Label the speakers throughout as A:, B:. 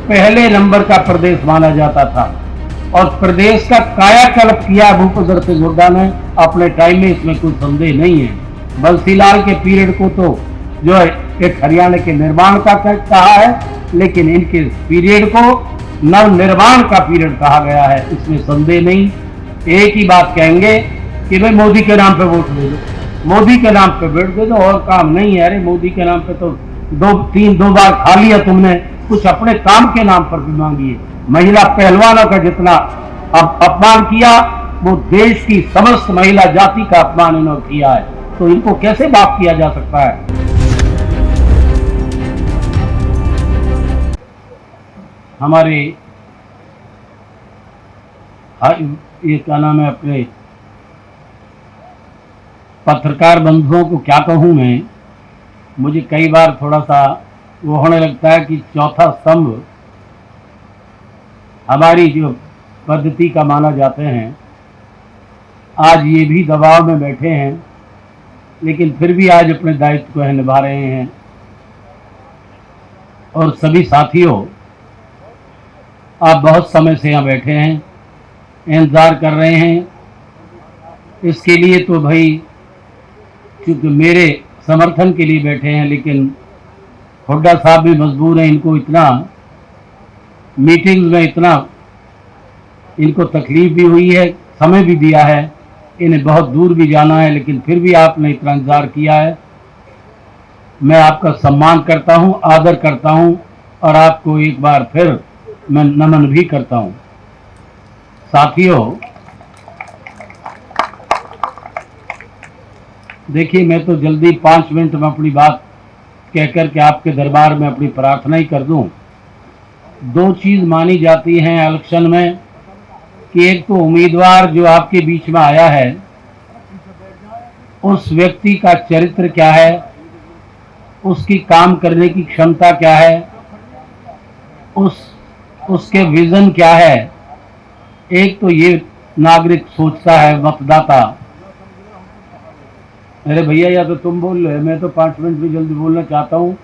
A: पहले नंबर का प्रदेश माना जाता था और प्रदेश का कायाकल्प किया भूपेंद्र सिंह हुड्डा ने अपने टाइम में, इसमें कोई संदेह नहीं है। बंसीलाल के पीरियड को तो जो है एक हरियाणा के निर्माण का कहा है, लेकिन इनके पीरियड को नव निर्माण का पीरियड कहा गया है, इसमें संदेह नहीं। एक ही बात कहेंगे कि भाई मोदी के नाम पे वोट दे दो, मोदी के नाम पे वोट दे दो, और काम नहीं है। अरे मोदी के नाम पे तो दो बार खा लिया तुमने, कुछ अपने काम के नाम पर भी मांगिए। महिला पहलवानों का जितना अपमान किया, वो देश की समस्त महिला जाति का अपमान इन्होंने किया है, तो इनको कैसे माफ किया जा सकता है। हमारे ये क्या नाम है, अपने पत्रकार बंधुओं को क्या कहूं मैं, मुझे कई बार थोड़ा सा वो होने लगता है कि चौथा स्तंभ हमारी जो पद्धति का माना जाते हैं, आज ये भी दबाव में बैठे हैं, लेकिन फिर भी आज अपने दायित्व को निभा रहे हैं। और सभी साथियों, आप बहुत समय से यहाँ बैठे हैं, इंतज़ार कर रहे हैं। इसके लिए तो भाई क्योंकि मेरे समर्थन के लिए बैठे हैं, लेकिन हुड्डा साहब भी मजबूर हैं। इनको इतना मीटिंग्स में इतना इनको तकलीफ भी हुई है, समय भी दिया है, इन्हें बहुत दूर भी जाना है, लेकिन फिर भी आपने इतना इंतज़ार किया है। मैं आपका सम्मान करता हूं, आदर करता हूं, और आपको एक बार फिर मैं नमन भी करता हूं। साथियों, देखिए, मैं तो जल्दी 5 मिनट में अपनी बात कहकर के आपके दरबार में अपनी प्रार्थना ही कर दूं। 2 चीज़ मानी जाती हैं इलेक्शन में कि एक तो उम्मीदवार जो आपके बीच में आया है, उस व्यक्ति का चरित्र क्या है, उसकी काम करने की क्षमता क्या है, उसके विजन क्या है। एक तो ये नागरिक सोचता है, मतदाता। अरे भैया, या तो तुम बोल रहे, मैं तो 5 मिनट भी जल्दी बोलना चाहता हूँ,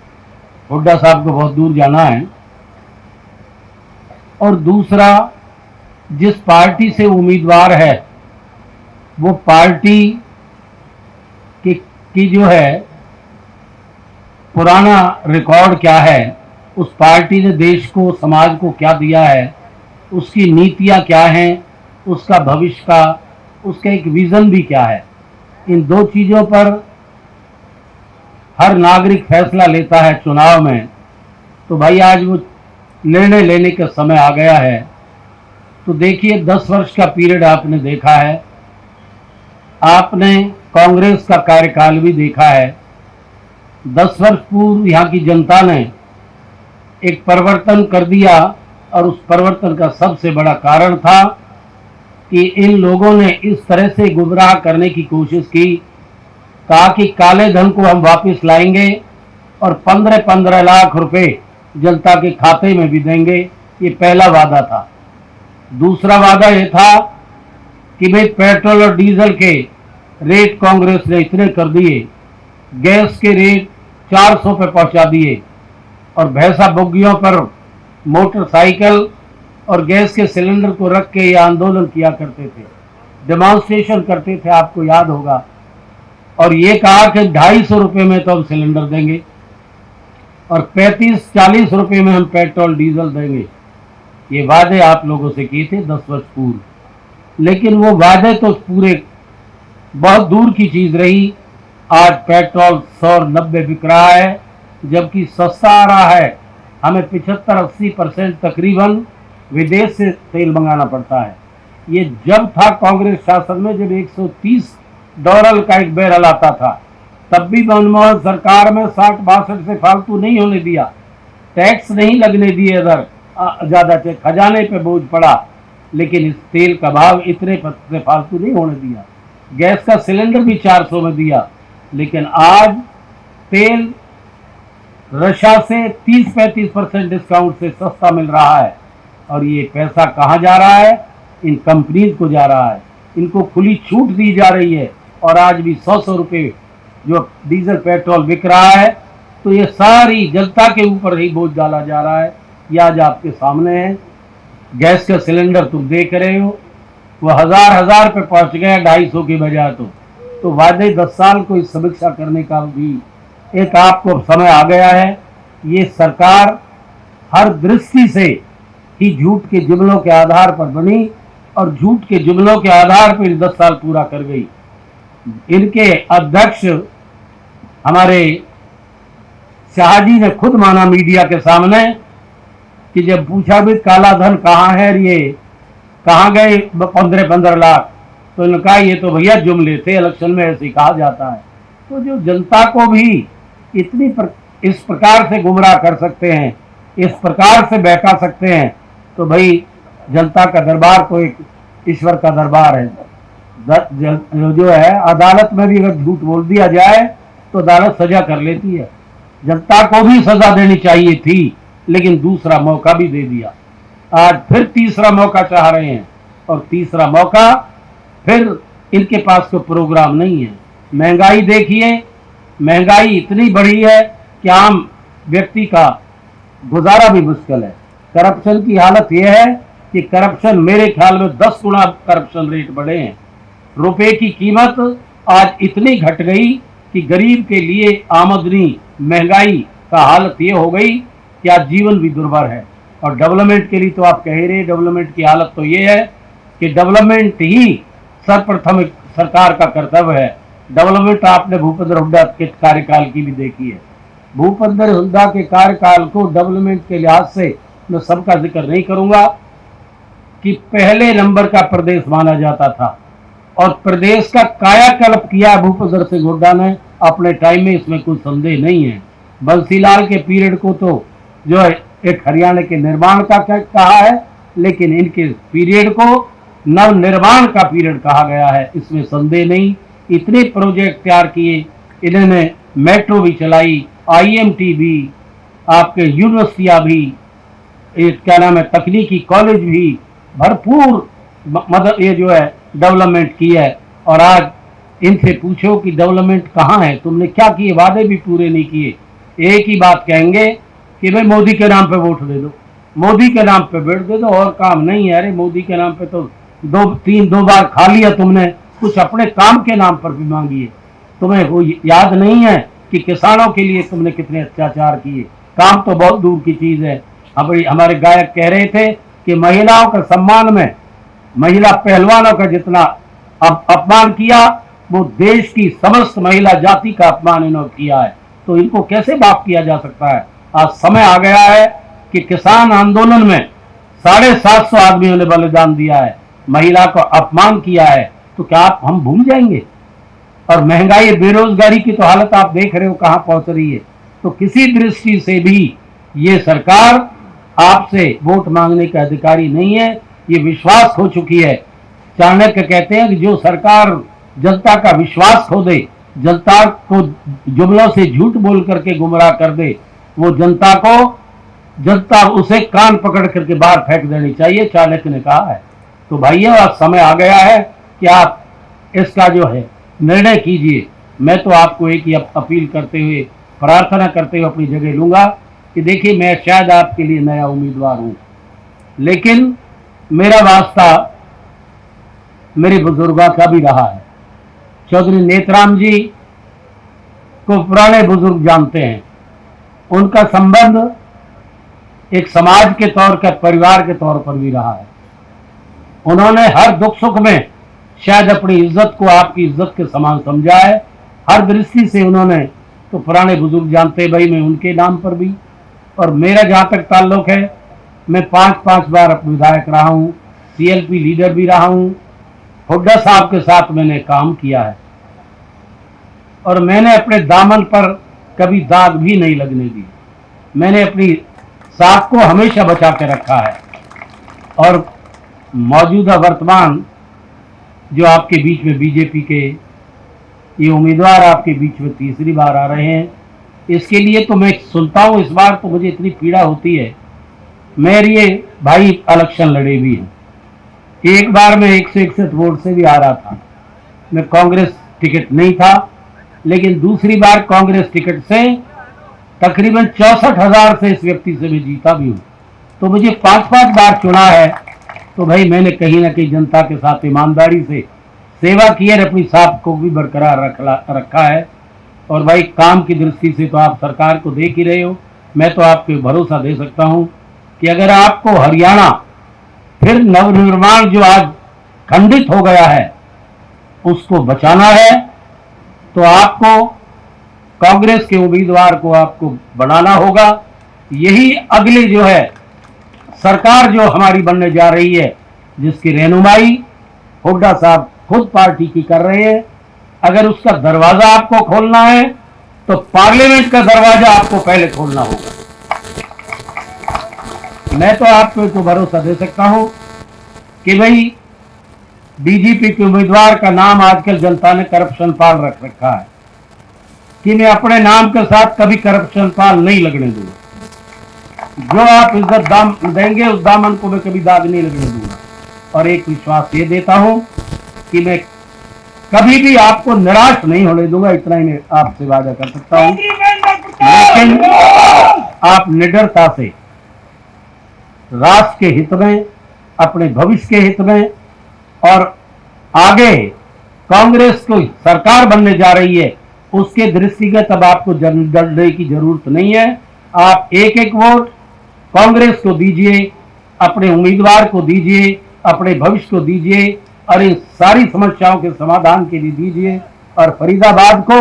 A: हुड्डा साहब को बहुत दूर जाना है। और दूसरा, जिस पार्टी से उम्मीदवार है, वो पार्टी की जो है पुराना रिकॉर्ड क्या है, उस पार्टी ने देश को, समाज को क्या दिया है, उसकी नीतियां क्या हैं, उसका भविष्य का, उसका एक विजन भी क्या है। इन 2 चीज़ों पर हर नागरिक फैसला लेता है चुनाव में। तो भाई आज वो निर्णय लेने का समय आ गया है। तो देखिए, 10 वर्ष का पीरियड आपने देखा है, आपने कांग्रेस का कार्यकाल भी देखा है। 10 वर्ष पूर्व यहाँ की जनता ने एक परिवर्तन कर दिया, और उस परिवर्तन का सबसे बड़ा कारण था कि इन लोगों ने इस तरह से गुमराह करने की कोशिश की, कहा कि काले धन को हम वापस लाएंगे और 15-15 लाख रुपए जनता के खाते में भी देंगे। ये पहला वादा था। दूसरा वादा ये था कि भाई पेट्रोल और डीजल के रेट कांग्रेस ने इतने कर दिए, गैस के रेट 400 पे पहुंचा दिए, और भैंसा बोगियों पर मोटरसाइकिल और गैस के सिलेंडर को रख के ये आंदोलन किया करते थे, डेमोन्स्ट्रेशन करते थे, आपको याद होगा। और ये कहा कि 250 रुपये में तो हम सिलेंडर देंगे और 35-40 रुपये में हम पेट्रोल डीजल देंगे। ये वादे आप लोगों से किए थे 10 वर्ष पूर्व, लेकिन वो वादे तो पूरे बहुत दूर की चीज़ रही। आज पेट्रोल 190 बिक रहा है, जबकि सस्ता आ रहा है। हमें 75-80% तकरीबन विदेश से तेल मंगाना पड़ता है। ये जब था कांग्रेस शासन में, जब $130 का एक बैरल आता था, तब भी मनमोहन सरकार में 60-62 से फालतू नहीं होने दिया, टैक्स नहीं लगने दिए, इधर ज़्यादा खजाने पे बोझ पड़ा, लेकिन इस तेल का भाव इतने से फालतू नहीं होने दिया। गैस का सिलेंडर भी 400 में दिया, लेकिन आज तेल रशिया से 30-35% डिस्काउंट से सस्ता मिल रहा है। और ये पैसा कहाँ जा रहा है? इन कंपनीज को जा रहा है, इनको खुली छूट दी जा रही है। और आज भी 100 रुपये जो डीजल पेट्रोल बिक रहा है, तो ये सारी जनता के ऊपर ही बोझ डाला जा रहा है। ये आज आपके सामने है। गैस का सिलेंडर तुम देख रहे हो, वो हजार पे पहुंच गया 250 की बजाय। तो वादे 10 साल को इस समीक्षा करने का भी एक आपको समय आ गया है। ये सरकार हर दृष्टि से ही झूठ के जुमलों के आधार पर बनी और झूठ के जुमलों के आधार पर 10 साल पूरा कर गई। इनके अध्यक्ष हमारे शाहजी ने खुद माना मीडिया के सामने कि जब पूछा भी काला धन कहाँ है, ये कहाँ गए 15-15 लाख, तो इन्होंने कहा ये तो भैया जुमले थे, इलेक्शन में ऐसे कहा जाता है। तो जो जनता को भी इस प्रकार से गुमराह कर सकते हैं, इस प्रकार से बहका सकते हैं, तो भाई जनता का दरबार तो एक ईश्वर का दरबार है। जो है अदालत में भी अगर झूठ बोल दिया जाए तो अदालत सजा कर लेती है। जनता को भी सजा देनी चाहिए थी, लेकिन दूसरा मौका भी दे दिया। आज फिर तीसरा मौका चाह रहे हैं, और तीसरा मौका फिर इनके पास कोई प्रोग्राम नहीं है। महंगाई देखिए, महंगाई इतनी बढ़ी है कि आम व्यक्ति का गुजारा भी मुश्किल है। करप्शन की हालत यह है कि करप्शन मेरे ख्याल में 10 गुना करप्शन रेट बढ़े हैं। रुपए की कीमत आज इतनी घट गई कि गरीब के लिए आमदनी महंगाई का हालत ये हो गई कि आज जीवन भी दुर्भर है। और डेवलपमेंट के लिए तो आप कह रहे, डेवलपमेंट की हालत तो ये है कि डेवलपमेंट ही सर्वप्रथम सरकार का कर्तव्य है। डेवलपमेंट आपने भूपेंद्र हुड्डा के कार्यकाल की भी देखी है। भूपेंद्र हुड्डा के कार्यकाल को डेवलपमेंट के लिहाज से मैं सबका जिक्र नहीं करूंगा कि पहले नंबर का प्रदेश माना जाता था, और प्रदेश का कायाकल्प किया भूपेंद्र सिंह हुड्डा ने अपने टाइम में, इसमें कोई संदेह नहीं है। बंसीलाल के पीरियड को तो जो है एक हरियाणा के निर्माण का कहा है, लेकिन इनके पीरियड को नव निर्माण का पीरियड कहा गया है, इसमें संदेह नहीं। इतने प्रोजेक्ट तैयार किए इन्होंने, मेट्रो भी चलाई, IMT भी, आपके यूनिवर्सिटियां भी, क्या नाम है, तकनीकी कॉलेज भी, भरपूर मदद ये जो है डेवलपमेंट की है। और आज इनसे पूछो कि डेवलपमेंट कहाँ है, तुमने क्या किए, वादे भी पूरे नहीं किए। एक ही बात कहेंगे कि भाई मोदी के नाम पे वोट दे दो, मोदी के नाम पे वोट दे दो, और काम नहीं है। अरे मोदी के नाम पे तो दो बार खा लिया तुमने, कुछ अपने काम के नाम पर भी मांगी है। तुम्हें वो याद नहीं है कि किसानों के लिए तुमने कितने अत्याचार किए। काम तो बहुत दूर की चीज है। हमारे गायक कह रहे थे कि महिलाओं के सम्मान में महिला पहलवानों का जितना अपमान किया, वो देश की समस्त महिला जाति का अपमान इन्होंने किया है। तो इनको कैसे माफ किया जा सकता है? आज समय आ गया है कि किसान आंदोलन में 750 आदमियों ने बलिदान दिया है, महिला को अपमान किया है, तो क्या हम भूल जाएंगे? और महंगाई, बेरोजगारी की तो हालत आप देख रहे हो कहां पहुंच रही है। तो किसी दृष्टि से भी ये सरकार आपसे वोट मांगने का अधिकारी नहीं है, ये विश्वास खो चुकी है। चाणक्य कहते हैं कि जो सरकार जनता का विश्वास खो दे, जनता को जुमलों से झूठ बोल करके गुमराह कर दे, वो जनता उसे कान पकड़ करके बाहर फेंक देनी चाहिए, चाणक्य ने कहा है। तो भाइयों, अब समय आ गया है कि आप इसका जो है निर्णय कीजिए। मैं तो आपको एक ही अपील करते हुए, प्रार्थना करते हुए अपनी जगह लूंगा कि देखिए, मैं शायद आपके लिए नया उम्मीदवार हूं, लेकिन मेरा वास्ता मेरे बुजुर्गों का भी रहा है। चौधरी नेतराम जी को पुराने बुजुर्ग जानते हैं। उनका संबंध एक समाज के तौर पर, परिवार के तौर पर भी रहा है। उन्होंने हर दुख सुख में शायद अपनी इज्जत को आपकी इज्जत के समान समझा है। हर दृष्टि से उन्होंने, तो पुराने बुजुर्ग जानते हैं भाई, मैं उनके नाम पर भी, और मेरा जहां तक ताल्लुक है, मैं 5 बार विधायक रहा हूं, CLP लीडर भी रहा हूं। हुड्डा साहब के साथ मैंने काम किया है, और मैंने अपने दामन पर कभी दाग भी नहीं लगने दी। मैंने अपनी साख को हमेशा बचा के रखा है। और मौजूदा वर्तमान जो आपके बीच में बीजेपी के ये उम्मीदवार आपके बीच में तीसरी बार आ रहे हैं, इसके लिए तो मैं सुनता हूँ, इस बार तो मुझे इतनी पीड़ा होती है। मेरे ये भाई इलेक्शन लड़े भी हैं, एक बार मैं 161 वोट से भी आ रहा था, मैं कांग्रेस टिकट नहीं था, लेकिन दूसरी बार कांग्रेस टिकट से तकरीबन 64,000 से इस व्यक्ति से मैं जीता भी हूँ। तो मुझे 5-5 बार चुना है, तो भाई मैंने कहीं ना कहीं जनता के साथ ईमानदारी से सेवा की है, अपनी साख को भी बरकरार रखा है। और भाई काम की दृष्टि से तो आप सरकार को देख ही रहे हो। मैं तो आपको भरोसा दे सकता हूं कि अगर आपको हरियाणा फिर नवनिर्माण जो आज खंडित हो गया है उसको बचाना है, तो आपको कांग्रेस के उम्मीदवार को आपको बनाना होगा। यही अगली जो है सरकार जो हमारी बनने जा रही है, जिसकी रहनुमाई हुड्डा साहब खुद पार्टी की कर रहे हैं, अगर उसका दरवाजा आपको खोलना है तो पार्लियामेंट का दरवाजा आपको पहले खोलना होगा। मैं तो आपको तो भरोसा दे सकता हूं कि भाई बीजेपी के उम्मीदवार का नाम आजकल जनता ने करप्शन पाल रख रखा है, कि मैं अपने नाम के साथ कभी करप्शन पाल नहीं लगने दूंगा। जो आप इज्जत दाम देंगे उस दामन को मैं कभी दाग नहीं लगने दूंगा। और एक विश्वास ये देता हूं कि मैं कभी भी आपको निराश नहीं होने दूंगा, इतना ही मैं आपसे वादा कर सकता हूं। लेकिन आप निडरता से राष्ट्र के हित में, अपने भविष्य के हित में, और आगे कांग्रेस को सरकार बनने जा रही है उसके दृष्टिगत अब आपको डरने की जरूरत नहीं है। आप एक एक वोट कांग्रेस को दीजिए, अपने उम्मीदवार को दीजिए, अपने भविष्य को दीजिए, और इन सारी समस्याओं के समाधान के लिए दीजिए, और फरीदाबाद को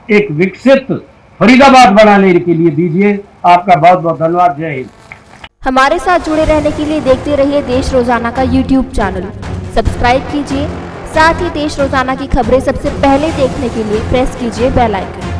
A: एक विकसित फरीदाबाद बनाने के लिए दीजिए। आपका बहुत बहुत धन्यवाद। जय हिंद।
B: हमारे साथ जुड़े रहने के लिए देखते रहिए देश रोजाना का यूट्यूब चैनल सब्सक्राइब कीजिए। साथ ही देश रोजाना की खबरें सबसे पहले देखने के लिए प्रेस कीजिए बेल आइकन।